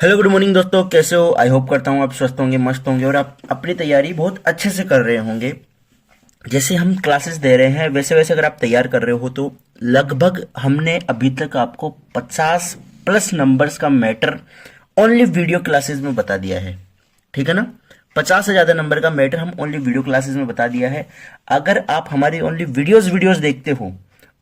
Hello good morning दोस्तों, कैसे हो? आई होप करता हूँ आप स्वस्थ होंगे, मस्त होंगे और आप अपनी तैयारी बहुत अच्छे से कर रहे होंगे। जैसे हम क्लासेस दे रहे हैं वैसे वैसे अगर आप तैयार कर रहे हो तो लगभग हमने अभी तक आपको 50 प्लस नंबर्स का मैटर ओनली वीडियो क्लासेस में बता दिया है। ठीक है ना? 50 से ज़्यादा नंबर का मैटर हम ओनली वीडियो क्लासेस में बता दिया है। अगर आप हमारी ओनली वीडियोस देखते हो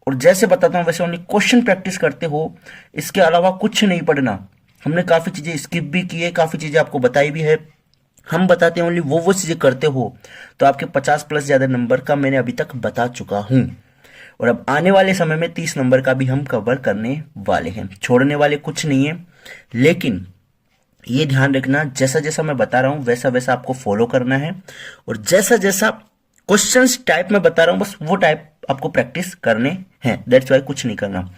और जैसे बताता हूँ वैसे ओनली क्वेश्चन प्रैक्टिस करते हो, इसके अलावा कुछ नहीं पढ़ना। हमने काफ़ी चीज़ें स्किप भी की है, काफ़ी चीज़ें आपको बताई भी है। हम बताते हैं ओनली वो चीज़ें करते हो तो आपके 50 प्लस ज़्यादा नंबर का मैंने अभी तक बता चुका हूँ। और अब आने वाले समय में 30 नंबर का भी हम कवर करने वाले हैं, छोड़ने वाले कुछ नहीं है। लेकिन ये ध्यान रखना, जैसा जैसा मैं बता रहा हूँ वैसा वैसा आपको फॉलो करना है और जैसा जैसा क्वेश्चंस टाइप में बता रहा हूँ बस वो टाइप आपको प्रैक्टिस करने हैं। दैट्स वाई कुछ नहीं करना।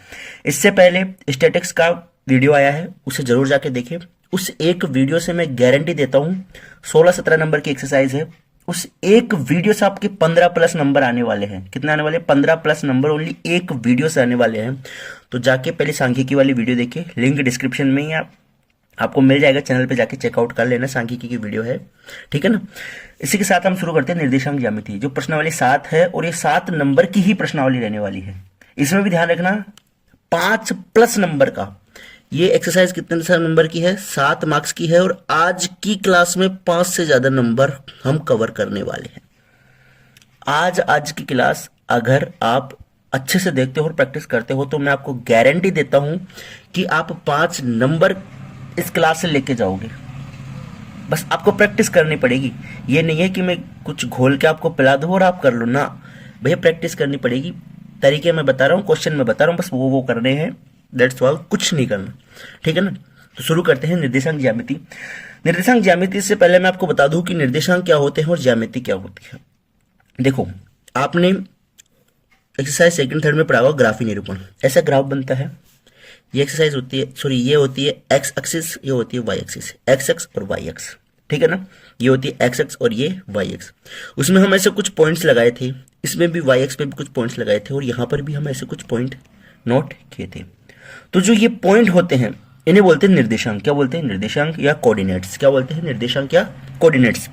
इससे पहले स्टैटिक्स का वीडियो आया है, उसे जरूर जाके देखें। उस एक वीडियो से मैं गारंटी देता हूँ 16-17 नंबर की एक्सरसाइज है, उस एक वीडियो से आपके 15 प्लस नंबर आने वाले हैं। कितना आने वाले? 15 प्लस नंबर ओनली एक वीडियो से आने वाले हैं। तो जाके पहले सांख्यिकी वाली वीडियो देखिए, लिंक डिस्क्रिप्शन में ही आपको मिल जाएगा, चैनल पे जाके चेकआउट कर लेना, सांख्यिकी की वीडियो है। ठीक है ना? इसी के साथ हम शुरू करते हैं निर्देशांक ज्यामिति, जो प्रश्नावली 7 है और ये 7 नंबर की ही प्रश्नावली रहने वाली है। इसमें भी ध्यान रखना 5 प्लस नंबर का। ये एक्सरसाइज कितने नंबर की है? 7 मार्क्स की है और आज की क्लास में 5 से ज्यादा नंबर हम कवर करने वाले हैं। आज की क्लास अगर आप अच्छे से देखते हो और प्रैक्टिस करते हो तो मैं आपको गारंटी देता हूं कि आप 5 नंबर इस क्लास से लेके जाओगे। बस आपको प्रैक्टिस करनी पड़ेगी। ये नहीं है कि मैं कुछ घोल के आपको पिला दूं और आप कर लो ना, भैया प्रैक्टिस करनी पड़ेगी। तरीके मैं बता रहा हूँ, क्वेश्चन मैं बता रहा हूँ, बस वो करने हैं। दैट्स ऑल, कुछ नहीं करना। ठीक है ना? तो शुरू करते हैं निर्देशांक ज्यामिति। निर्देशांक ज्यामिति से पहले मैं आपको बता दूं कि निर्देशांक क्या होते हैं और ज्यामिति क्या होती है। देखो, आपने एक्सरसाइज सेकंड थर्ड में पढ़ा होगा ग्राफी निरूपण। ऐसा ग्राफ बनता है। ये एक्सरसाइज होती है, सॉरी ये होती है एक्स एक्सिस, ये होती है वाई एक्सिस, एक्स एक्स और वाई एक्स। ठीक है ना? ये होती है एक्स एक्स और ये वाई एक्स। उसमें हम ऐसे कुछ पॉइंट्स लगाए थे, इसमें भी वाई एक्स पे भी कुछ पॉइंट्स लगाए थे और यहाँ पर भी हम ऐसे कुछ पॉइंट नोट किए थे। तो जो ये पॉइंट होते हैं इन्हें बोलते हैं निर्देशांक। क्या बोलते हैं? निर्देशांक या कोऑर्डिनेट्स। क्या बोलते हैं? निर्देशांक या कोऑर्डिनेट्स।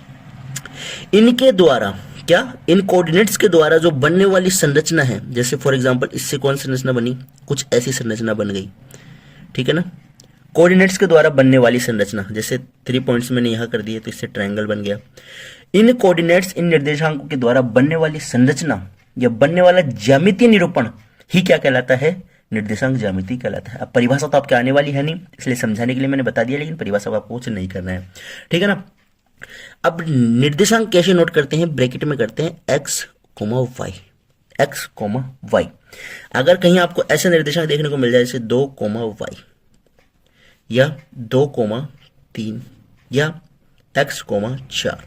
इनके द्वारा क्या, इन कोऑर्डिनेट्स के द्वारा जो बनने वाली संरचना है, जैसे फॉर एग्जांपल इससे कौन संरचना बनी, कुछ ऐसी संरचना बन गई। ठीक है ना? कोऑर्डिनेट्स के द्वारा बनने वाली संरचना, जैसे 3 पॉइंट्स मैंने यहां कर दिए तो इससे ट्रायंगल बन गया। इन कोऑर्डिनेट्स, इन निर्देशांकों के द्वारा बनने वाली संरचना या बनने वाला ज्यामितीय निरूपण ही क्या कहलाता है? निर्देशांक ज्यामिति कहलाता है। अब परिभाषा तो आपके आने वाली है नहीं, इसलिए समझाने के लिए मैंने बता दिया, लेकिन परिभाषा को आपको कुछ नहीं करना है। ठीक है ना? अब निर्देशांक कैसे नोट करते हैं? ब्रैकेट में करते हैं X comma Y, X comma Y. अगर कहीं आपको ऐसा निर्देशांक देखने को मिल जाए जैसे 2 कोमा वाई या 2 कोमा 3 या एक्स कोमा 4,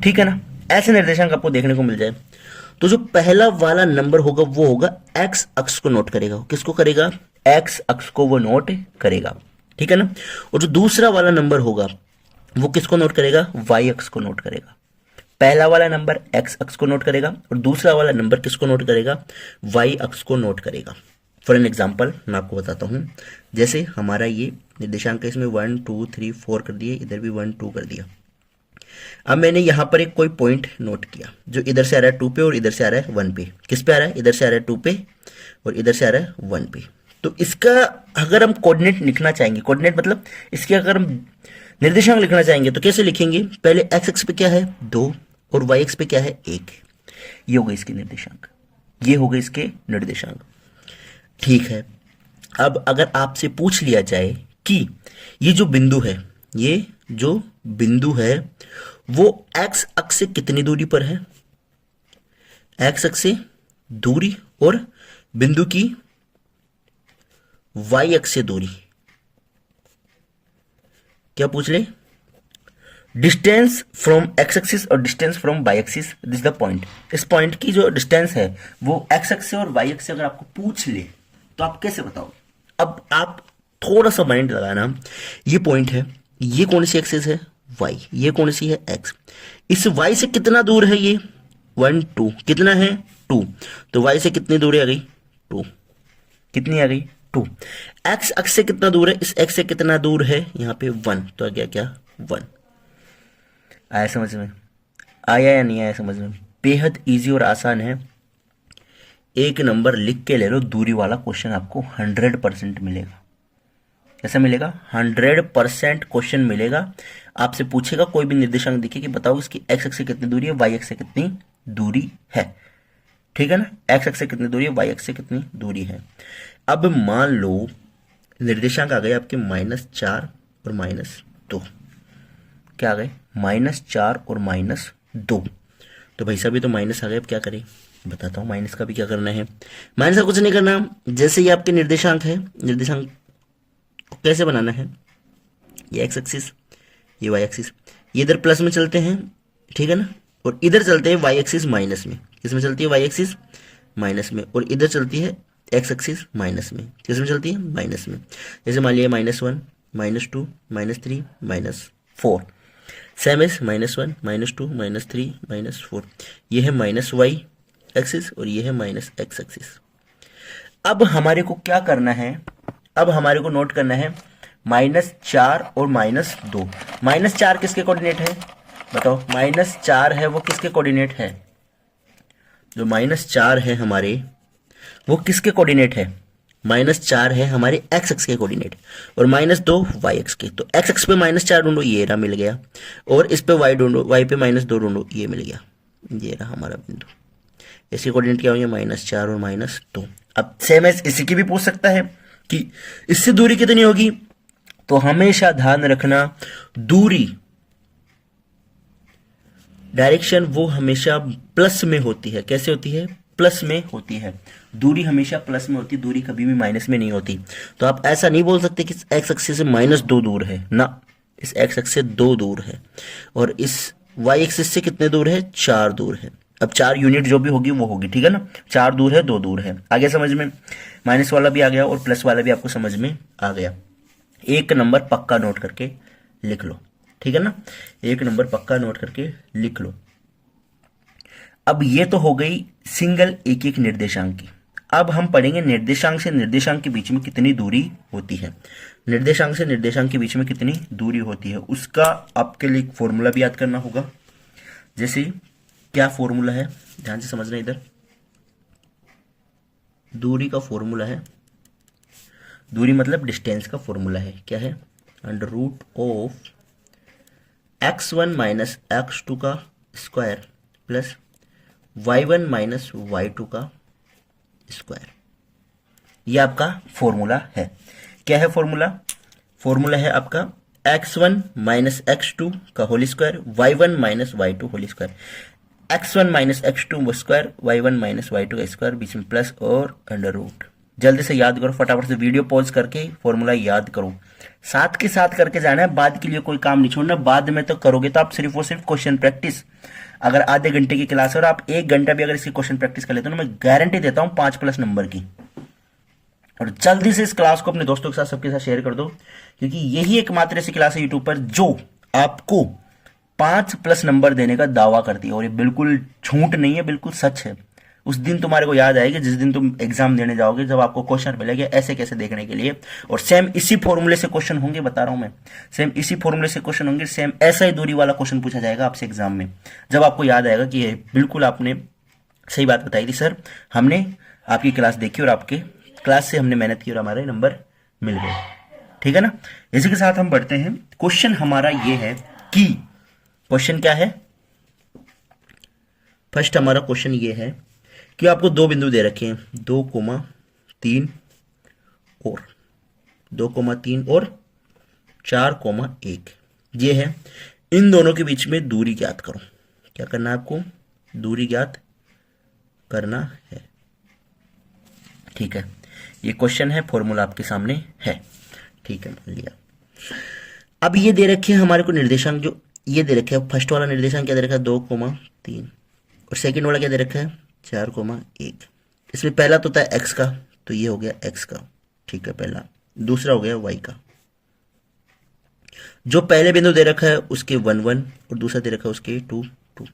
ठीक है ना? ऐसे निर्देशांक आपको देखने को मिल जाए तो जो पहला वाला नंबर होगा वो होगा एक्स अक्ष को नोट करेगा। किसको करेगा? एक्स अक्ष को वो नोट करेगा। ठीक है ना? और जो दूसरा वाला नंबर होगा वो किसको नोट करेगा? वाई अक्ष को नोट करेगा। पहला वाला नंबर एक्स अक्ष को नोट करेगा और दूसरा वाला नंबर किसको नोट करेगा? वाई अक्ष को नोट करेगा। फॉर एन एग्जाम्पल मैं आपको बताता हूं, जैसे हमारा ये निर्देशांक है, इसमें 1 2 3 4 कर दिए, इधर भी 1 2 कर दिया। अब मैंने यहां पर एक कोई पॉइंट नोट किया जो इधर से आ रहा है 2 पे और इधर से आ रहा है 1 पे। किस पे आ रहा है? इधर से आ रहा है 2 पे और इधर से आ रहा है 1 पे। तो इसका अगर हम कोऑर्डिनेट लिखना चाहेंगे, कोऑर्डिनेट मतलब इसके अगर हम निर्देशांक लिखना चाहेंगे तो कैसे लिखेंगे? पहले एक्स एक्स पे क्या है? 2 और वाई एक्स पे क्या है? 1। ये हो गए इसके निर्देशांक, ये हो गए इसके निर्देशांक। ठीक है, अब अगर आपसे पूछ लिया जाए कि ये जो बिंदु है, ये जो बिंदु है वो एक्स अक्ष से कितनी दूरी पर है? एक्स अक्ष से दूरी और बिंदु की वाई अक्ष से दूरी, क्या पूछ ले? डिस्टेंस फ्रॉम एक्स एक्सिस और distance from Y axis, this the point. इस पॉइंट की जो डिस्टेंस है वो एक्स एक्स से और वाई एक्स से अगर आपको पूछ ले तो आप कैसे बताओगे? अब आप थोड़ा सा माइंड लगाना, ये पॉइंट है, ये कौन सी एक्सिस है? वाई। ये कौन सी है? एक्स। इस वाई से कितना दूर है ये? 1 2। कितना है? 2। तो वाई से कितनी दूरी आ गई? 2। कितनी आ गई? 2। एक्स अक्ष से कितना दूर है, इस एक्स से कितना दूर है, यहाँ पे 1, तो आ गया क्या 1। आया समझ में, आया या नहीं आया समझ में? बेहद इजी और आसान है। एक नंबर लिख के ले लो, दूरी वाला क्वेश्चन आपको 100% मिलेगा। कैसा मिलेगा? 100% क्वेश्चन मिलेगा। आपसे पूछेगा कोई भी निर्देशांक दिखे कि बताओ इसकी एक्स अक्ष से कितनी दूरी है, वाई अक्ष से कितनी दूरी है। ठीक है ना, एक्स अक्ष से कितनी दूरी है, वाई अक्ष से कितनी दूरी है। अब मान लो निर्देशांक आ गए आपके -4 और -2। क्या आ गए? -4 और -2। तो भाई साहब ये तो माइनस आ गए, अब क्या करें बताता हूँ। माइनस का भी क्या करना है? माइनस का कुछ नहीं करना। जैसे ये आपके निर्देशांक है, निर्देशांक को कैसे बनाना है, ये एक्स एक्सिस, ये वाई एक्सिस, ये इधर प्लस में चलते हैं, ठीक है ना, और इधर चलते हैं वाई एक्सिस माइनस में। किसमें चलती है? वाई एक्सिस माइनस में। और इधर चलती है एक्स एक्सिस माइनस में। किसमें चलती है? माइनस में। जैसे मान लिया -1, -2, -3, -4। Same is -1, -2, -3, -4। ये है माइनस वाई एक्सिस और ये है माइनस एक्स एक्सिस। अब हमारे को क्या करना है? अब हमारे को नोट करना है -4 और -2। -4 किसके कोऑर्डिनेट है बताओ? -4 है वो किसके कोऑर्डिनेट है? जो -4 है हमारे, वो किसके कोऑर्डिनेट है? -4 है हमारे एक्स एक्स के कोऑर्डिनेट और -2 वाई एक्स के। तो एक्स एक्स पे -4 ढूंढो, ये रहा मिल गया। और इस पे वाई ढूंढो, वाई पे -2 ढूंढो, ये मिल गया। ये रहा हमारा बिंदु। इसके कोऑर्डिनेट क्या होंगे? -4 और -2। अब सेम एस इसी की भी पूछ सकता है कि इससे दूरी कितनी होगी। तो हमेशा ध्यान रखना, दूरी डायरेक्शन वो हमेशा प्लस में होती है। कैसे होती है? प्लस में होती है। दूरी हमेशा प्लस में होती है, दूरी कभी भी माइनस में नहीं होती। तो आप ऐसा नहीं बोल सकते कि एक्स एक्सिस से -2 दूर है ना, इस एक्स एक्सिस से 2 दूर है। और इस वाई एक्सिस से कितने दूर है? 4 दूर है। अब 4 यूनिट जो भी होगी वो होगी, ठीक है ना। 4 दूर है, 2 दूर है। आगे समझ में? माइनस वाला भी आ गया और प्लस वाला भी आपको समझ में आ गया। एक नंबर पक्का नोट करके लिख लो, ठीक है ना। एक नंबर पक्का नोट करके लिख लो। अब ये तो हो गई सिंगल एक एक निर्देशांक की। अब हम पढ़ेंगे निर्देशांक से निर्देशांक के बीच में कितनी दूरी होती है। निर्देशांक से निर्देशांक के बीच में कितनी दूरी होती है, उसका आपके लिए फॉर्मूला भी याद करना होगा। जैसे क्या फॉर्मूला है, ध्यान से समझना। इधर दूरी का फॉर्मूला है, दूरी मतलब डिस्टेंस का फॉर्मूला है। क्या है? √ऑफ x1 माइनस x2 का square plus y1 minus y2 का स्क्वायर। ये आपका फॉर्मूला है। क्या है फॉर्मूला? फॉर्मूला है आपका x1 माइनस x2 का whole square, y1 minus y2 whole square. x1 minus x2 square, y1 minus y2 का स्क्वायर, बीच में प्लस और √। जल्दी से याद करो, फटाफट से वीडियो पॉज करके फॉर्मूला याद करो। साथ के साथ करके जाना है, बाद के लिए कोई काम नहीं छोड़ना। बाद में तो करोगे तो आप सिर्फ और सिर्फ क्वेश्चन प्रैक्टिस। अगर आधे घंटे की क्लास है और आप 1 घंटा भी अगर इसकी क्वेश्चन प्रैक्टिस कर लेते हो ना, मैं गारंटी देता हूं 5+ नंबर की। और जल्दी से इस क्लास को अपने दोस्तों के साथ, सबके साथ शेयर कर दो, क्योंकि यही एकमात्र ऐसी क्लास है यूट्यूब पर जो आपको 5+ नंबर देने का दावा करती है। और ये बिल्कुल झूठ नहीं है, बिल्कुल सच है। उस दिन तुम्हारे को याद आएगी जिस दिन तुम एग्जाम देने जाओगे, जब आपको क्वेश्चन मिलेगा ऐसे कैसे देखने के लिए। और सेम इसी फॉर्मूले से क्वेश्चन होंगे, बता रहा हूं मैं। सेम इसी फॉर्मूले से क्वेश्चन होंगे, सेम ऐसा ही दूरी वाला क्वेश्चन पूछा जाएगा आपसे एग्जाम में, जब आपको याद आएगा कि ये बिल्कुल आपने सही बात बताई थी सर, हमने आपकी क्लास देखी और आपके क्लास से हमने मेहनत की और हमारे नंबर मिल गए। ठीक है ना। इसी के साथ हम बढ़ते हैं। क्वेश्चन हमारा ये है कि, क्वेश्चन क्या है? फर्स्ट हमारा क्वेश्चन ये है कि आपको 2 बिंदु दे रखे हैं, 2,3 और 2,3 और 4,1। ये है। इन दोनों के बीच में दूरी ज्ञात करो। क्या करना है आपको? दूरी ज्ञात करना है। ठीक है, ये क्वेश्चन है, फॉर्मूला आपके सामने है। ठीक है, मान लिया। अब ये दे रखे हैं हमारे को निर्देशांक, जो ये दे रखे हैं, फर्स्ट वाला निर्देशांक क्या दे रखा है? 2,3 और सेकंड वाला क्या दे रखा है? 4,1। इसमें पहला तो था x का, तो ये हो गया x का। ठीक है, पहला। दूसरा हो गया y का। जो पहले बिंदु दे रखा है उसके 1, 1 और दूसरा दे रखा है उसके 2, 2।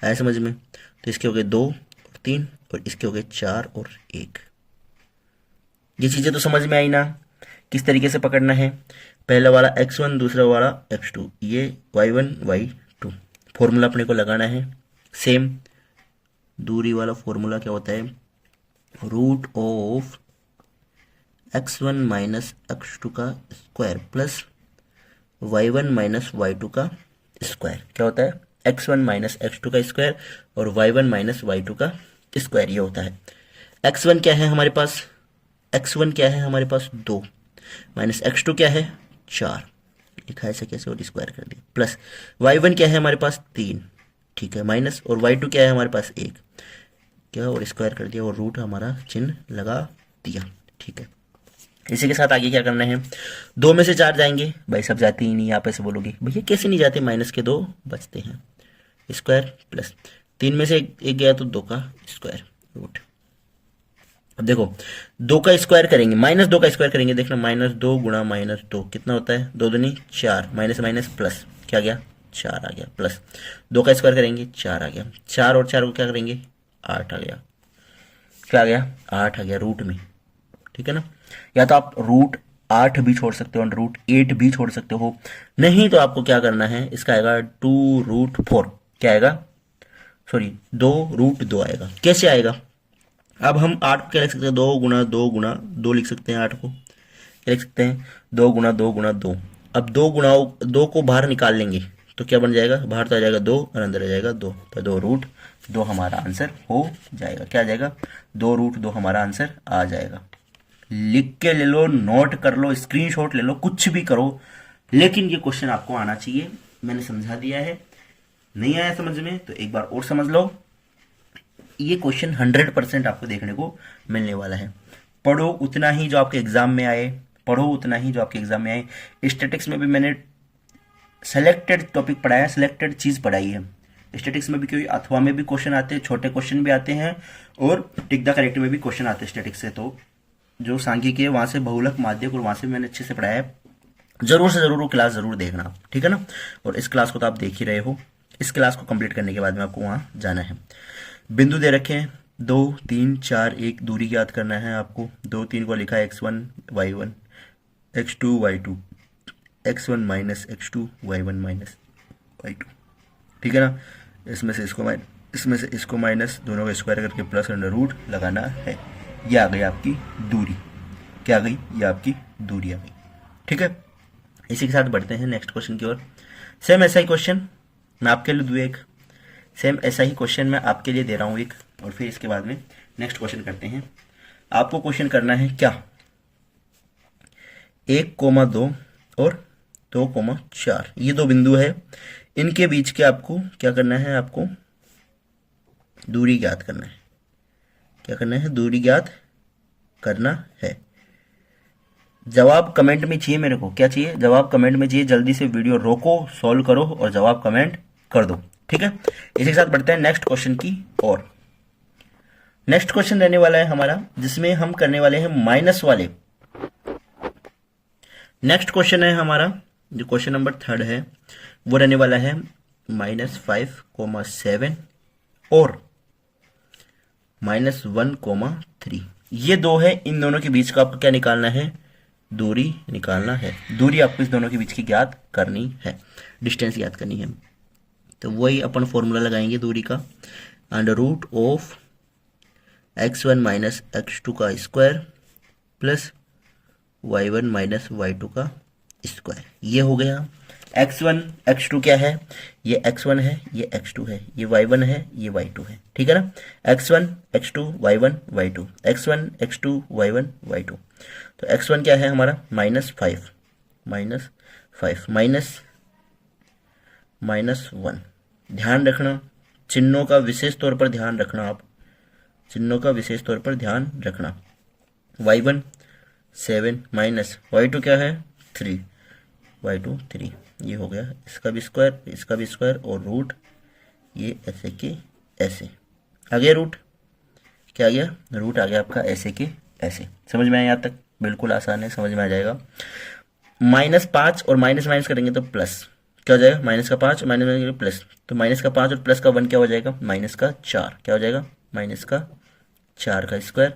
आया समझ में? तो इसके हो गए 2 और 3 और इसके हो गए 4 और 1। ये चीज़ें तो समझ में आई ना, किस तरीके से पकड़ना है। पहला वाला x1, दूसरा वाला x2, ये y1 y2 फॉर्मूला अपने को लगाना है। सेम दूरी वाला फॉर्मूला क्या होता है, root of x1 minus x2 का square plus y1 minus y2 का स्क्वायर। क्या होता है, x1 माइनस x2 का स्क्वायर और y1 माइनस y2 का स्क्वायर, ये होता है। x1 क्या है हमारे पास, x1 क्या है हमारे पास 2, माइनस x2 क्या है 4, लिखा है ऐसे कैसे और स्क्वायर कर दिया, प्लस y1 क्या है हमारे पास 3, ठीक है, माइनस, और y2 क्या है हमारे पास 1, क्या और स्क्वायर कर दिया और रूट हमारा चिन्ह लगा दिया, ठीक है। इसी के साथ आगे क्या करना है, 2 में से 4 जाएंगे, भाई सब जाते ही नहीं, आप ऐसे बोलोगे भैया कैसे नहीं जाते, माइनस के 2 बचते हैं, स्क्वायर प्लस 3 में से एक गया तो 2 का स्क्वायर रूट। अब देखो 2 का स्क्वायर करेंगे, माइनस 2 का स्क्वायर करेंगे, देखना -2 गुणा -2 कितना होता है, 2 दूनी 4, माइनस माइनस प्लस, क्या आ गया 4 आ गया, प्लस 2 का स्क्वायर करेंगे 4 आ गया, 4 और 4 को क्या करेंगे 8 आ गया, क्या आ गया 8 आ गया रूट में, ठीक है ना। या तो आप रूट 8 भी छोड़ सकते हो, रूट 8 भी छोड़ सकते हो, नहीं तो आपको क्या करना है, इसका आएगा 2√4, क्या आएगा, सॉरी 2√2 आएगा। कैसे आएगा, अब हम 8 को क्या लिख सकते हैं, 2 लिख सकते हैं, 8 को क्या लिख सकते हैं, 2 अब 2 को बाहर निकाल लेंगे तो क्या बन जाएगा, बाहर तो आ जाएगा 2 और अंदर आ जाएगा 2, तो 2√2 हमारा आंसर हो जाएगा। क्या आ जाएगा, 2√2 हमारा आंसर आ जाएगा। लिख के ले लो, नोट कर लो, स्क्रीनशॉट ले लो, कुछ भी करो, लेकिन ये क्वेश्चन आपको आना चाहिए। मैंने समझा दिया है, नहीं आया समझ में तो एक बार और समझ लो। ये क्वेश्चन 100% आपको देखने को मिलने वाला है। पढ़ो उतना ही जो आपके एग्जाम में आए, पढ़ो उतना ही जो आपके एग्जाम में आए। स्टैटिक्स में भी मैंने सेलेक्टेड टॉपिक पढ़ाया, सेलेक्टेड चीज पढ़ाई है। स्टैटिक्स में भी कोई अथवा में भी क्वेश्चन आते हैं, छोटे क्वेश्चन भी आते हैं, और टिक द करेक्ट में भी क्वेश्चन आते हैं स्टैटिक्स से। तो जो सांख्यिकी है वहां से बहुलक माध्यक और वहां से मैंने अच्छे से पढ़ाया है, जरूर से जरूर वो क्लास जरूर देखना, ठीक है ना। और इस क्लास को तो आप देख ही रहे हो, इस क्लास को कंप्लीट करने के बाद में आपको वहां जाना है। बिंदु दे रखे हैं 2 3 4 1, दूरी याद करना है आपको। 2 3 को लिखा है x1 y1 x2 y2, x1 minus x2 y1 minus y2, ठीक है ना। इसमें से इसको माइनस, दोनों का स्क्वायर करके प्लस अंडर रूट लगाना है। ये आ गई आपकी दूरी, क्या आ गई, ये आपकी दूरी आ गई, ठीक है। इसी के साथ बढ़ते हैं नेक्स्ट क्वेश्चन की ओर। सेम ऐसा ही क्वेश्चन मैं आपके लिए दूँ एक, सेम ऐसा ही क्वेश्चन मैं आपके लिए दे रहा हूँ एक, और फिर इसके बाद में नेक्स्ट क्वेश्चन करते हैं। आपको क्वेश्चन करना है क्या, 1,2 और 2,4, ये 2 बिंदु है, इनके बीच के आपको क्या करना है, आपको दूरी ज्ञात करना है। क्या करना है, दूरी ज्ञात करना है। जवाब कमेंट में चाहिए मेरे को, क्या चाहिए, जवाब कमेंट में चाहिए। जल्दी से वीडियो रोको, सॉल्व करो और जवाब कमेंट कर दो, ठीक है। इसी के साथ बढ़ते हैं नेक्स्ट क्वेश्चन की ओर। नेक्स्ट क्वेश्चन रहने वाला है हमारा, जिसमें हम करने वाले हैं माइनस वाले। नेक्स्ट क्वेश्चन है हमारा, जो क्वेश्चन नंबर 3 है, वो रहने वाला है -5,7 और -1,3। ये 2 है, इन दोनों के बीच का आपको क्या निकालना है, दूरी निकालना है। दूरी आपको इस दोनों के बीच की ज्ञात करनी है, डिस्टेंस ज्ञात करनी है। तो वही अपन फॉर्मूला लगाएंगे दूरी का, under root of x1 minus x2 का square plus y1 minus y2 का स्क्वायर। ये हो गया। x1 x2 क्या है, ये x1 है, ये x2 है, ये y1 है, ये y2 है, ठीक है ना। x1 x2 y1 y2, x1 x2 y1 y2। तो x1 क्या है हमारा -5 माइनस 1। ध्यान रखना, चिन्हों का विशेष तौर पर ध्यान रखना, आप चिन्हों का विशेष तौर पर ध्यान रखना। y1 7 माइनस y2 क्या है 3, y2 3, ये हो गया, इसका भी स्क्वायर, इसका भी स्क्वायर, और रूट ये ऐसे के ऐसे आ गया। रूट क्या आ गया, रूट आ गया आपका ऐसे के ऐसे। समझ में आया यहाँ तक, बिल्कुल आसान है, समझ में आ जाएगा। -5 और माइनस माइनस करेंगे तो प्लस, क्या हो जाएगा, माइनस का 5 माइनस माइनस प्लस, तो माइनस का 5 और प्लस का 1 क्या हो जाएगा, माइनस का 4, क्या हो जाएगा, -4 का स्क्वायर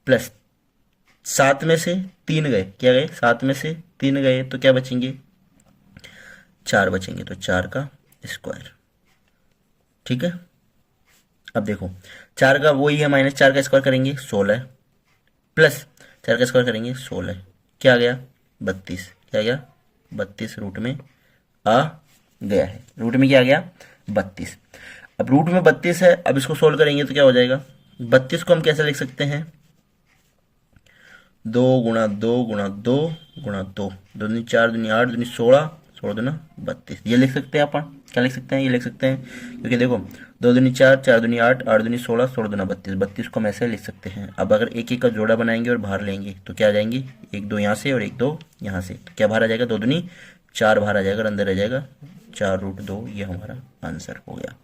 प्लस 7 में से 3 गए, क्या गए, 7 में से 3 गए तो क्या बचेंगे, 4 बचेंगे, तो 4 का स्क्वायर। ठीक है, अब देखो 4 का वही है, -4 का स्क्वायर करेंगे 16, प्लस 4 का स्क्वायर करेंगे 16, क्या आ गया 32, क्या आ गया 32 रूट में आ गया है, रूट में क्या आ गया 32। अब रूट में 32 है, अब इसको सोल्व करेंगे तो क्या हो जाएगा, 32 को हम कैसे लिख सकते हैं, 2 गुणा 2 गुणा 2 गुणा 2, 2 दूनी 4 दूनी 8 दूनी 16, 16 दूना 32, ये लिख सकते हैं अपन, क्या लिख सकते हैं, ये लिख सकते हैं, क्योंकि देखो 2 दूनी 4, 4 दूनी 8, 8 दूनी 16, 16 दूना 32, 32 को हम ऐसे लिख सकते हैं। अब अगर एक एक का जोड़ा बनाएंगे और बाहर लेंगे तो क्या आ जाएंगे, 1 2 यहाँ से और 1 2 यहाँ से, तो क्या बाहर आ जाएगा, 2 दूनी 4 बाहर आ जाएगा और अंदर रह जाएगा 4√2, ये हमारा आंसर हो गया।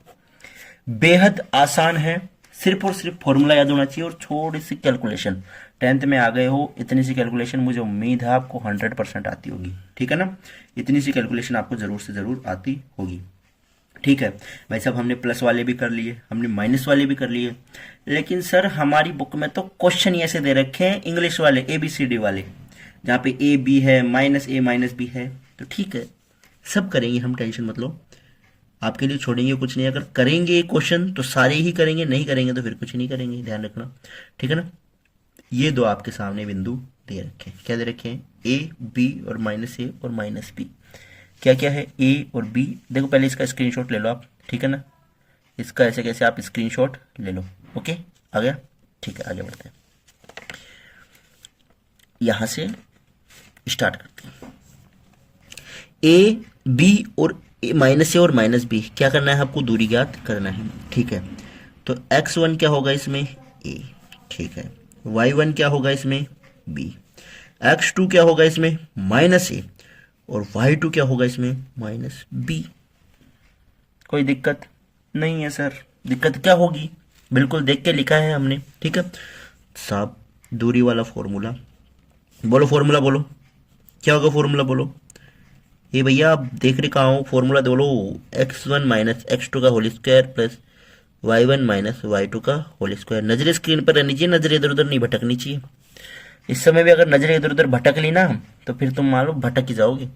बेहद आसान है, सिर्फ और सिर्फ फॉर्मूला याद होना चाहिए और थोड़ी सी कैलकुलेशन। 10th में आ गए हो, इतनी सी कैलकुलेशन मुझे उम्मीद है आपको 100% आती होगी, ठीक है ना, इतनी सी कैलकुलेशन आपको जरूर से जरूर आती होगी। ठीक है भाई साहब, हमने प्लस वाले भी कर लिए, हमने माइनस वाले भी कर लिए, लेकिन सर हमारी बुक में तो क्वेश्चन ही ऐसे दे रखे हैं इंग्लिश वाले ABCD वाले, जहाँ पे A B है, -A -B है, तो ठीक है सब करेंगे हम, टेंशन मत लो, आपके लिए छोड़ेंगे कुछ नहीं। अगर करेंगे ये क्वेश्चन तो सारे ही करेंगे, नहीं करेंगे तो फिर कुछ नहीं करेंगे, ध्यान रखना, ठीक है ना। ये दो आपके सामने बिंदु दे रखे हैं, क्या दे रखे हैं, A B और -A और -B, क्या क्या है A और B, देखो पहले इसका स्क्रीनशॉट ले लो आप, ठीक है ना, इसका ऐसे कैसे आप स्क्रीनशॉट ले लो, ओके आ गया, ठीक है आगे बढ़ते हैं, यहां से स्टार्ट करते हैं। A B और -A और -B क्या करना है आपको, दूरी ज्ञात करना है, ठीक है, तो x1 क्या होगा इसमें A, ठीक है, y1 क्या होगा इसमें B, x2 क्या होगा इसमें -A और y2 क्या होगा इसमें -B। कोई दिक्कत नहीं है सर, दिक्कत क्या होगी, बिल्कुल देख के लिखा है हमने, ठीक है साहब। दूरी वाला फॉर्मूला बोलो, फॉर्मूला बोलो, क्या होगा फॉर्मूला बोलो, ये भैया आप देख रहे कहाँ हो, फॉर्मूला बोलो, x1 - x2 का whole square plus y1 - y2 का होल स्क्वायर। नजरें स्क्रीन पर रहनी चाहिए, नजरें इधर उधर नहीं भटकनी चाहिए। इस समय भी अगर नजरें इधर उधर भटक ली ना तो फिर तुम मान लो भटक ही जाओगे,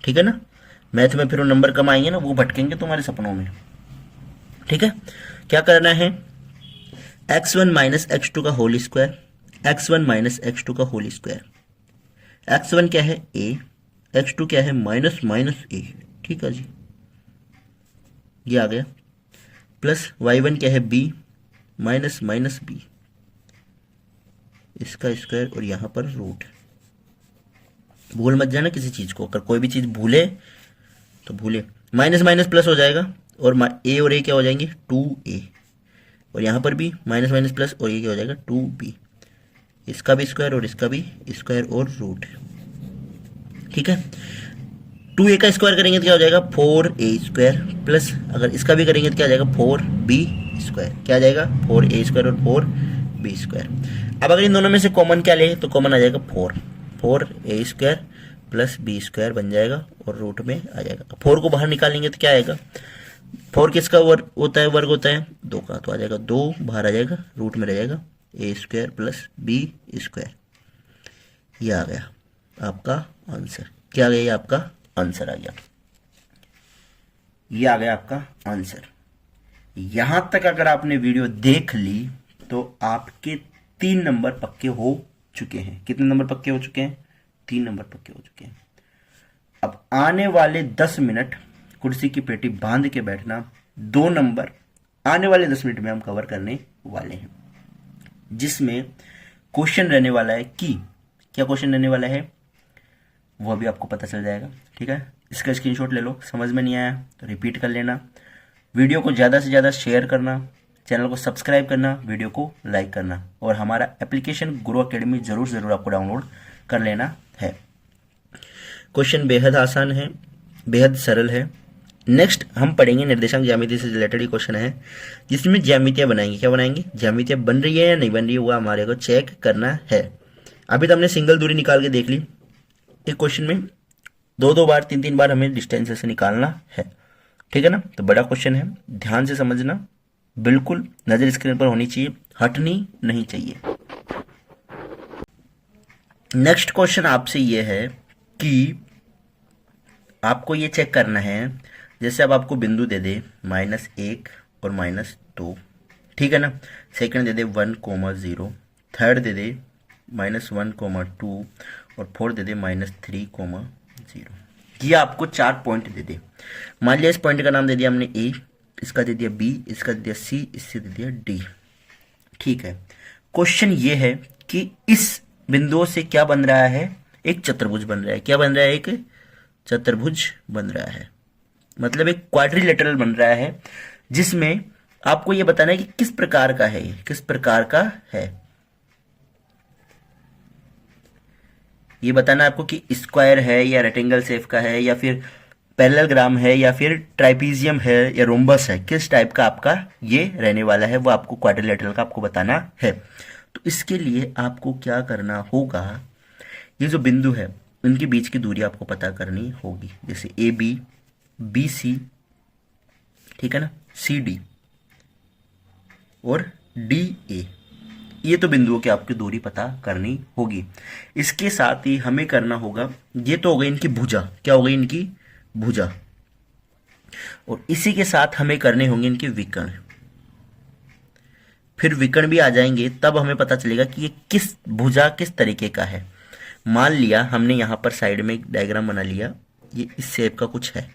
ठीक है ना, मैथ में फिर वो नंबर कम आएंगे ना, वो भटकेंगे तुम्हारे सपनों में, ठीक है। क्या करना है, x1 - x2 का होल स्क्वायर, x1 - x2 का होल स्क्वायर, x1 क्या है a, x2 क्या है -a, ठीक है जी, ये आ गया, प्लस y1 क्या है b -b, इसका स्क्वायर और यहां पर रूट। भूल मत जाना किसी चीज को, अगर कोई भी चीज भूले तो भूले, माइनस माइनस प्लस हो जाएगा और a और a क्या हो जाएंगे 2a, और यहां पर भी माइनस माइनस प्लस और ये क्या हो जाएगा 2b, इसका भी स्क्वायर और इसका भी स्क्वायर और रूट, ठीक है। 2a का स्क्वायर करेंगे तो क्या हो जाएगा 4a स्क्वायर, प्लस अगर इसका भी करेंगे तो क्या आ जाएगा 4b स्क्वायर, क्या आ जाएगा 4a स्क्वायर और 4b स्क्वायर। अब अगर इन दोनों में से कॉमन क्या ले तो कॉमन आ जाएगा 4a square plus b square बन जाएगा और रूट में आ जाएगा। 4 को बाहर निकालेंगे तो क्या आएगा, 4 किसका वर्ग होता है, वर्ग होता है 2 का, तो आ जाएगा 2 बाहर आ जाएगा, रूट में रह जाएगा a square plus b square. ये आ गया आपका आंसर, क्या आ गया, ये आपका आंसर आ गया, ये आ गया आपका आंसर। यहां तक अगर आपने वीडियो देख ली तो आपके 3 नंबर पक्के हो चुके हैं। कितने नंबर पक्के हो चुके हैं, 3 नंबर पक्के हो चुके हैं। अब आने वाले 10 मिनट कुर्सी की पेटी बांध के बैठना, 2 नंबर आने वाले 10 मिनट में हम कवर करने वाले हैं, जिसमें क्वेश्चन रहने वाला है कि क्या क्वेश्चन रहने वाला है वो अभी आपको पता चल जाएगा, ठीक है। इसका स्क्रीनशॉट ले लो, समझ में नहीं आया तो रिपीट कर लेना, वीडियो को ज़्यादा से ज़्यादा शेयर करना, चैनल को सब्सक्राइब करना, वीडियो को लाइक करना, और हमारा एप्लीकेशन गुरु अकेडमी जरूर आपको डाउनलोड कर लेना है। क्वेश्चन बेहद आसान है, बेहद सरल है। नेक्स्ट हम पढ़ेंगे निर्देशांक ज्यामिति से रिलेटेड ही क्वेश्चन है, जिसमें ज्यामितियां बनाएंगे। क्या बनाएंगे, ज्यामितियां बन रही है या नहीं बन रही है वो हमारे को चेक करना है। अभी तो हमने सिंगल दूरी निकाल के देख ली, एक क्वेश्चन में 2 बार 3 बार हमें डिस्टेंस से निकालना है, ठीक है ना। तो बड़ा क्वेश्चन है, ध्यान से समझना, बिल्कुल नजर स्क्रीन पर होनी चाहिए, हटनी नहीं चाहिए। नेक्स्ट क्वेश्चन आपसे ये है कि आपको ये चेक करना है, जैसे अब आपको बिंदु दे दे -1 और -2, ठीक है ना। सेकंड दे दे 1,0, थर्ड दे दे -1,2 और फोर्थ दे दे -3,0। ये आपको 4 पॉइंट दे दे। मान लिया इस पॉइंट का नाम दे दिया हमने ए, इसका दे दिया बी, इसका दे दिया सी, इससे दे दिया डी, ठीक है। क्वेश्चन ये है कि इस बिंदुओं से क्या बन रहा है, एक चतुर्भुज बन रहा है। क्या बन रहा है, एक चतुर्भुज बन रहा है, मतलब एक क्वाड्रिलेटरल बन रहा है, जिसमें आपको यह बताना है कि किस प्रकार का है, किस प्रकार का है। ये बताना है आपको कि स्क्वायर है या रेक्टेंगल शेप का है या फिर पैरेललोग्राम है या फिर ट्राइपीजियम है या रोम्बस है, किस टाइप का आपका ये रहने वाला है, वो आपको क्वाड्रिलेटरल का आपको बताना है। तो इसके लिए आपको क्या करना होगा, ये जो बिंदु है उनके बीच की दूरी आपको पता करनी होगी। जैसे ए बी, बी सी, ठीक है ना, सी डी और डी ए, ये तो बिंदुओं की आपकी दूरी पता करनी होगी। इसके साथ ही हमें करना होगा, ये तो हो गई इनकी भुजा, क्या हो गई इनकी भुजा, और इसी के साथ हमें करने होंगे इनके विकर्ण। फिर विकर्ण भी आ जाएंगे, तब हमें पता चलेगा कि ये किस भुजा किस तरीके का है। मान लिया हमने यहाँ पर साइड में एक डायग्राम बना लिया, ये इस शेप का कुछ है,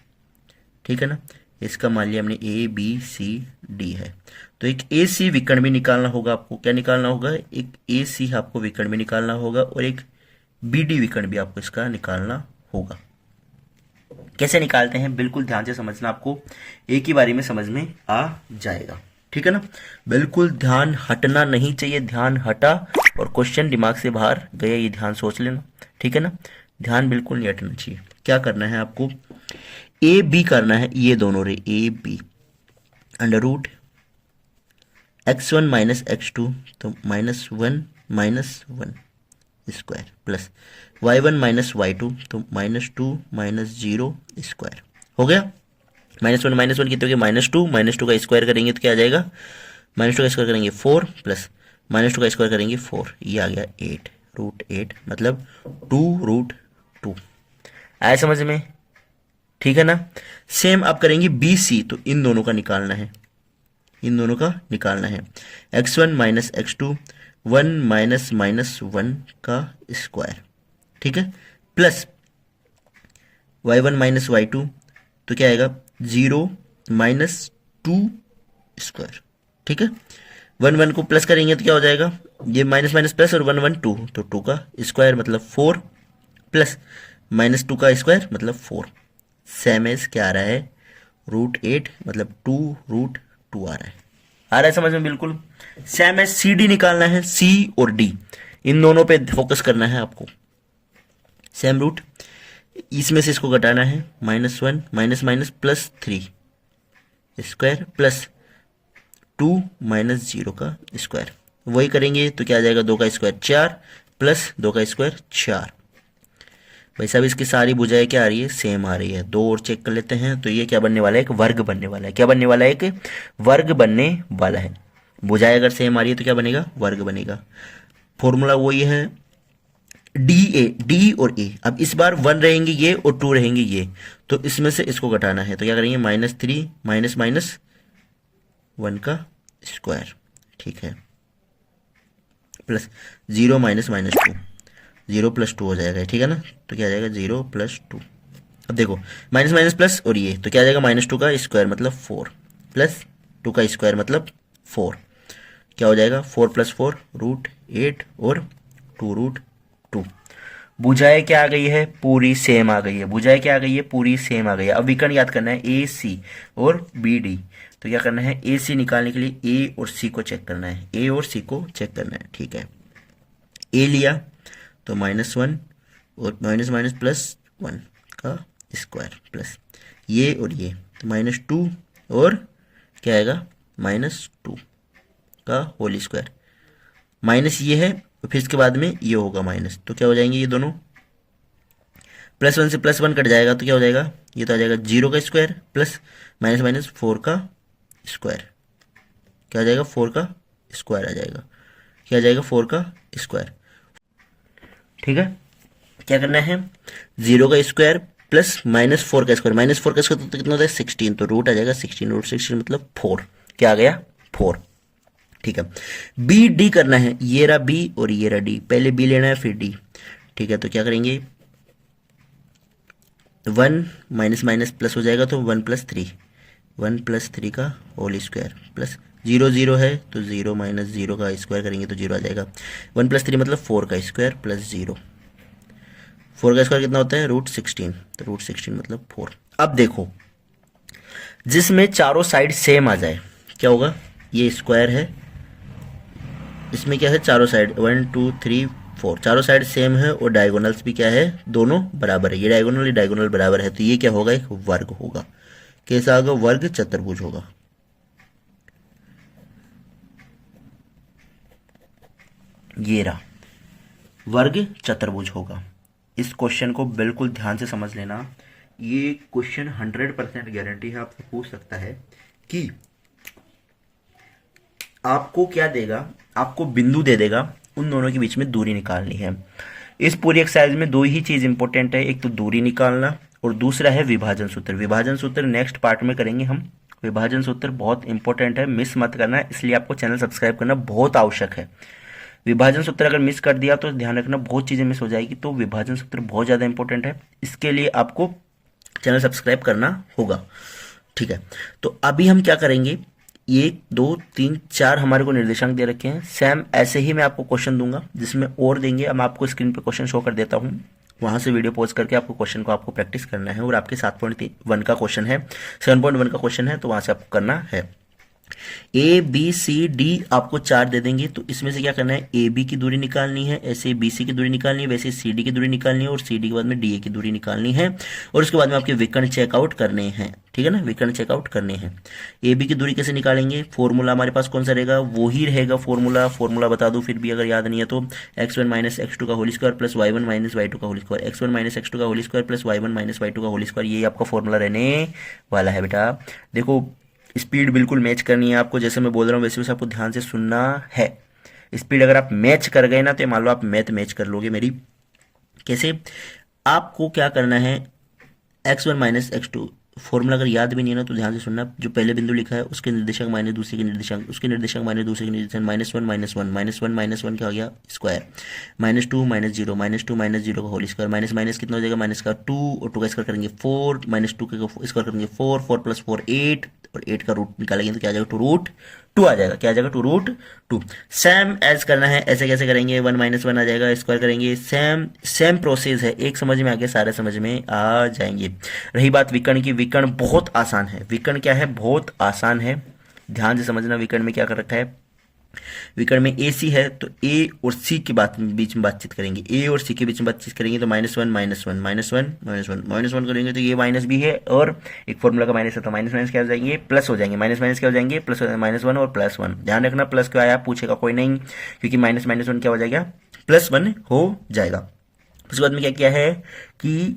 ठीक है ना। इसका मान लिया हमने ए बी सी डी है, तो एक ए सी विकर्ण भी निकालना होगा आपको। क्या निकालना होगा, एक ए सी आपको विकर्ण भी निकालना होगा और एक बी डी विकर्ण भी आपको इसका निकालना होगा। कैसे निकालते हैं बिल्कुल ध्यान से समझना, आपको एक ही बारी में समझ में आ जाएगा, ठीक है ना। बिल्कुल ध्यान हटना नहीं चाहिए, ध्यान हटा और क्वेश्चन दिमाग से बाहर गया, ये ध्यान सोच लेना, ठीक है ना। ध्यान बिल्कुल नहीं हटना चाहिए। क्या करना है आपको, ए बी करना है, ये दोनों ray A B, under root x1 minus x2, तो -1 square plus y1 minus y2, तो -2 0 स्क्वायर हो गया। -1 कितने हो गए, -2 का स्क्वायर करेंगे तो क्या आ जाएगा, -2 का स्क्वायर करेंगे 4 प्लस -2 का स्क्वायर करेंगे 4, ये आ गया 8, √8 मतलब 2√2। आया समझ में, ठीक है ना। सेम आप करेंगे बी सी, तो इन दोनों का निकालना है, इन दोनों का निकालना है। x1 माइनस x2, 1 माइनस -1 का स्क्वायर, ठीक है, प्लस y1 माइनस y2, तो क्या आएगा 0 -2 स्क्वायर, ठीक है। 1 को प्लस करेंगे तो क्या हो जाएगा, ये माइनस माइनस प्लस और 1 2, तो 2 का स्क्वायर मतलब 4 प्लस -2 का स्क्वायर मतलब 4, सेम एज क्या आ रहा है, √8 मतलब 2√2 आ रहा है समझ में बिल्कुल। सेम एज सी डी निकालना है, सी और डी इन दोनों पे फोकस करना है आपको। सेम रूट, इसमें से इसको घटाना है, -1 minus minus plus 3 square plus 2 -0 का स्क्वायर, वही करेंगे तो क्या आ जाएगा, 2 का स्क्वायर 4 प्लस 2 का स्क्वायर 4। भाई साहब इसकी सारी भुजाएं क्या आ रही है, सेम आ रही है। 2 और चेक कर लेते हैं, तो ये क्या बनने वाला है, एक वर्ग बनने वाला है। क्या बनने वाला है, एक वर्ग बनने वाला है। भुजाएं अगर सेम आ रही है तो क्या बनेगा, वर्ग बनेगा। फॉर्मूला वही है, डी और ए। अब इस बार 1 रहेंगे ये और 2 रहेंगे ये, तो इसमें से इसको घटाना है, तो क्या करेंगे, -3 माइनस माइनस 1 का स्क्वायर, ठीक है, प्लस 0 माइनस -2, 0 + 2 हो जाएगा, ठीक है ना। तो क्या आ जाएगा 0 + 2। अब देखो माइनस माइनस प्लस और ये, तो क्या आ जाएगा, -2 का स्क्वायर मतलब 4 प्लस 2 का स्क्वायर मतलब 4, क्या हो जाएगा 4 + 4 √8 और 2√2। भुजाएं क्या आ गई है, पूरी सेम आ गई है। भुजाएं क्या आ गई है, पूरी सेम आ गई है। अब विकर्ण याद करना है ए सी और बी डी, तो क्या करना है, ए सी निकालने के लिए ए और सी को चेक करना है, ए और सी को चेक करना है, ठीक है। ए लिया तो -1 और माइनस माइनस +1 का स्क्वायर प्लस ये और ये, तो -2 और क्या आएगा, -2 का होल स्क्वायर, माइनस ये है और फिर इसके बाद में ये होगा माइनस, तो क्या हो जाएंगे ये दोनों, +1 से +1 कट जाएगा तो क्या हो जाएगा, ये तो आ जाएगा 0 का स्क्वायर प्लस माइनस माइनस 4 का स्क्वायर, क्या आ जाएगा 4 का स्क्वायर आ जाएगा, क्या आ जाएगा 4 का स्क्वायर। ठीक है, क्या करना है, 0 का स्क्वायर प्लस -4 का स्क्वायर, -4 का स्क्वायर तो कितना होता है 16, तो रूट आ जाएगा 16, रूट 16 मतलब 4, क्या आ गया 4। ठीक है, बी डी करना है, ये रहा बी और ये रहा डी, पहले बी लेना है फिर डी। ठीक है, तो क्या करेंगे, 1 माइनस माइनस प्लस हो जाएगा तो 1+3, 1+3 का होल स्क्वायर प्लस 0 0 है तो 0 माइनस 0 का स्क्वायर करेंगे तो 0 आ जाएगा, 1+3 मतलब 4 का स्क्वायर प्लस 0, 4 का स्क्वायर कितना होता है √16, तो √16 मतलब 4। अब देखो, जिसमें चारों साइड सेम आ जाए क्या होगा, ये स्क्वायर है, इसमें क्या है चारों साइड 1 2 3 4 चारों साइड सेम है और डायगोनल्स भी क्या है दोनों बराबर है, ये डायगोनल बराबर है, तो ये क्या होगा एक वर्ग होगा, कैसा होगा वर्ग चतुर्भुज होगा। ये रहा वर्ग चतुर्भुज होगा। इस क्वेश्चन को बिल्कुल ध्यान से समझ लेना, ये क्वेश्चन 100% गारंटी है आपसे पूछ सकता है कि आपको क्या देगा, आपको बिंदु दे देगा, उन दोनों के बीच में दूरी निकालनी है। इस पूरी एक्सरसाइज में दो ही चीज इंपॉर्टेंट है, एक तो दूरी निकालना और दूसरा है विभाजन सूत्र। विभाजन सूत्र नेक्स्ट पार्ट में करेंगे हम, विभाजन सूत्र बहुत इंपॉर्टेंट है, मिस मत करना, इसलिए आपको चैनल सब्सक्राइब करना बहुत आवश्यक है। विभाजन सूत्र अगर मिस कर दिया तो ध्यान रखना बहुत चीजें मिस हो जाएगी, तो विभाजन सूत्र बहुत ज्यादा इंपॉर्टेंट है, इसके लिए आपको चैनल सब्सक्राइब करना होगा। ठीक है, तो अभी हम क्या करेंगे, 1 2 3 4 हमारे को निर्देशांक दे रखे हैं, सेम ऐसे ही मैं आपको क्वेश्चन दूंगा जिसमें और देंगे, अब आपको स्क्रीन पे क्वेश्चन शो कर देता हूं, वहां से वीडियो पॉज करके आपको क्वेश्चन को आपको प्रैक्टिस करना है, और आपके 7.1 का क्वेश्चन है, 7.1 का क्वेश्चन है, तो वहां से आपको करना है। ए बी सी डी आपको 4 दे देंगे, तो इसमें से क्या करना है, ए बी की दूरी निकालनी है, ऐसे बी सी की दूरी निकालनी है, वैसे सी डी की दूरी निकालनी है, और सी डी के बाद में डी ए की दूरी निकालनी है, और उसके बाद में आपके विकर्ण चेकआउट करने हैं। ठीक है ना, विकर्ण चेकआउट करने हैं। ए बी की दूरी कैसे निकालेंगे, फॉर्मूला हमारे पास कौन सा रहेगा, वो ही रहेगा फॉर्मूला बता दूं फिर भी अगर याद नहीं है तो, x1 माइनस x2 का whole square plus y1 minus y2 का whole square, x1 minus x2 का whole square plus y1 minus y2 का होल स्क्वायर, ये आपका फॉर्मूला रहने वाला है बेटा। देखो स्पीड बिल्कुल मैच करनी है आपको, जैसे मैं बोल रहा हूँ वैसे वैसे आपको ध्यान से सुनना है। स्पीड अगर आप मैच कर गए ना तो मान लो आप मैथ मैच कर लोगे मेरी। कैसे, आपको क्या करना है, x1 माइनस x2 फॉर्मूला अगर याद भी नहीं है ना तो ध्यान से सुनना, जो पहले बिंदु लिखा है उसके निर्देशक माइनस दूसरे के निर्देशक, उसके निर्देशक माइनस दूसरे के निर्देशक, -1 माइनस वन क्या हो गया square, -2 minus zero, -2 minus zero का होल स्क्वायर, माइनस माइनस कितना हो जाएगा, माइनस का 2 और 2 का स्क्वायर करेंगे 4, -2 का स्क्वायर करेंगे 4, 4 + 4 8, और 8 का रूट निकालेंगे तो क्या आ जाएगा 2√2 आ जाएगा, क्या आ जाएगा 2√2। सेम एज करना है, ऐसे कैसे करेंगे, 1 - 1 आ जाएगा, स्क्वायर करेंगे, सेम प्रोसेस है, एक समझ में आ गया, सारे समझ में आ जाएंगे। रही बात विकर्ण की, विकर्ण बहुत आसान है, विकर्ण क्या है बहुत आसान है, ध्यान से समझना विकर्ण में क्या कर रखा है। विकर्ण में ए सी है तो ए और सी के बीच में बातचीत करेंगे, ए और सी के बीच में बातचीत करेंगे तो -1 करेंगे तो ये माइनस भी है, और एक फॉर्मूला का माइनस है तो माइनस क्या हो जाएंगे प्लस हो जाएंगे, माइनस क्या हो जाएंगे प्लस हो जाएंगे, -1 और +1। ध्यान रखना प्लस क्यों आया पूछेगा कोई नहीं, क्योंकि -1 क्या हो जाएगा +1 हो जाएगा। उसके बाद में क्या किया है कि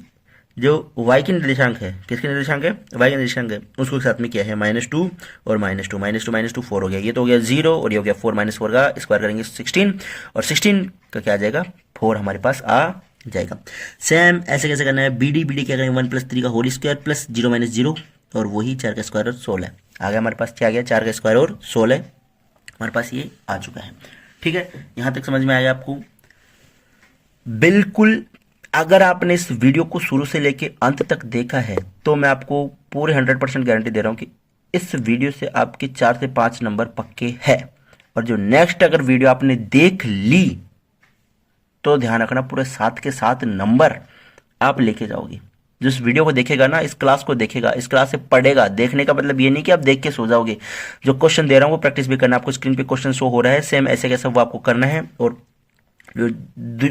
जो y के निर्देशांक है, किसके निर्देशांक है, y के निर्देशांक है, उसको साथ में किया है -2 और -2 4 हो गया, ये तो हो गया 0 और ये हो गया 4, -4 का स्क्वायर करेंगे 16, और 16 का क्या आ जाएगा 4 हमारे पास आ जाएगा। सेम ऐसे कैसे करना है, बी डी क्या करेंगे 1 + 3 का होल स्क्वायर प्लस 0 - 0 और वही 4 का स्क्वायर और 16 आ गया हमारे पास, क्या आ गया 4 का स्क्वायर और 16 हमारे पास ये आ चुका है। ठीक है, यहां तक समझ में आया आपको बिल्कुल। अगर आपने इस वीडियो को शुरू से लेके अंत तक देखा है तो मैं आपको पूरे 100% गारंटी दे रहा हूं कि इस वीडियो से आपके 4 से 5 नंबर पक्के हैं, और जो नेक्स्ट अगर वीडियो आपने देख ली तो ध्यान रखना पूरे 7 के 7 नंबर आप लेके जाओगे। जिस वीडियो को देखेगा ना, इस क्लास को देखेगा, इस क्लास से पढ़ेगा, देखने का मतलब ये नहीं कि आप देख के सो जाओगे, जो क्वेश्चन दे रहा हूं वो प्रैक्टिस भी करना। आपको स्क्रीन पे क्वेश्चन शो हो रहा है, सेम ऐसे कैसे वो आपको करना है, और जो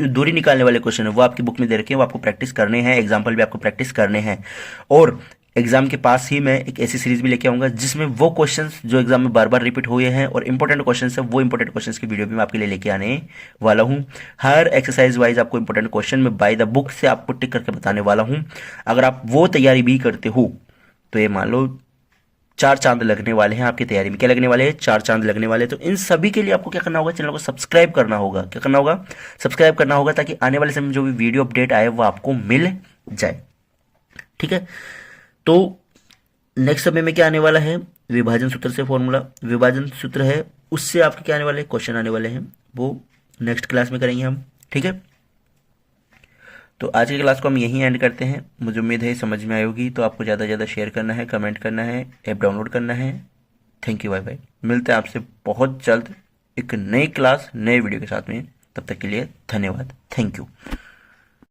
दूरी निकालने वाले क्वेश्चन है वो आपकी बुक में दे रखे हैं, वो आपको प्रैक्टिस करने हैं, एग्जाम्पल भी आपको प्रैक्टिस करने हैं। और एग्जाम के पास ही मैं एक ऐसी सीरीज भी लेके आऊंगा जिसमें वो क्वेश्चंस जो एग्जाम में बार बार रिपीट हुए हैं और इंपॉर्टेंट क्वेश्चंस है, वो इंपॉर्टेंट क्वेश्चंस की वीडियो भी मैं आपके लिए लेके आने वाला हूं। हर एक्सरसाइज वाइज आपको इंपॉर्टेंट क्वेश्चन में बाय द बुक से आपको टिक करके बताने वाला हूं। अगर आप वो तैयारी भी करते हो तो ये मान लो 4 चांद लगने वाले हैं आपकी तैयारी में। क्या लगने वाले हैं? 4 चांद लगने वाले हैं। तो इन सभी के लिए आपको क्या करना होगा? चैनल को सब्सक्राइब करना होगा। क्या करना होगा? सब्सक्राइब करना होगा, ताकि आने वाले समय में जो भी वीडियो अपडेट आए वो आपको मिल जाए। ठीक है, तो नेक्स्ट समय में क्या आने वाला है? विभाजन सूत्र से फॉर्मूला, विभाजन सूत्र है, उससे आपके क्या आने वाले क्वेश्चन आने वाले हैं, वो नेक्स्ट क्लास में करेंगे हम। ठीक है, तो आज की क्लास को हम यहीं एंड करते हैं। मुझे उम्मीद है समझ में आई होगी। तो आपको ज़्यादा से ज़्यादा शेयर करना है, कमेंट करना है, ऐप डाउनलोड करना है। Thank you, bye bye. मिलते हैं आपसे बहुत जल्द एक नई क्लास नए वीडियो के साथ में। तब तक के लिए धन्यवाद। Thank you.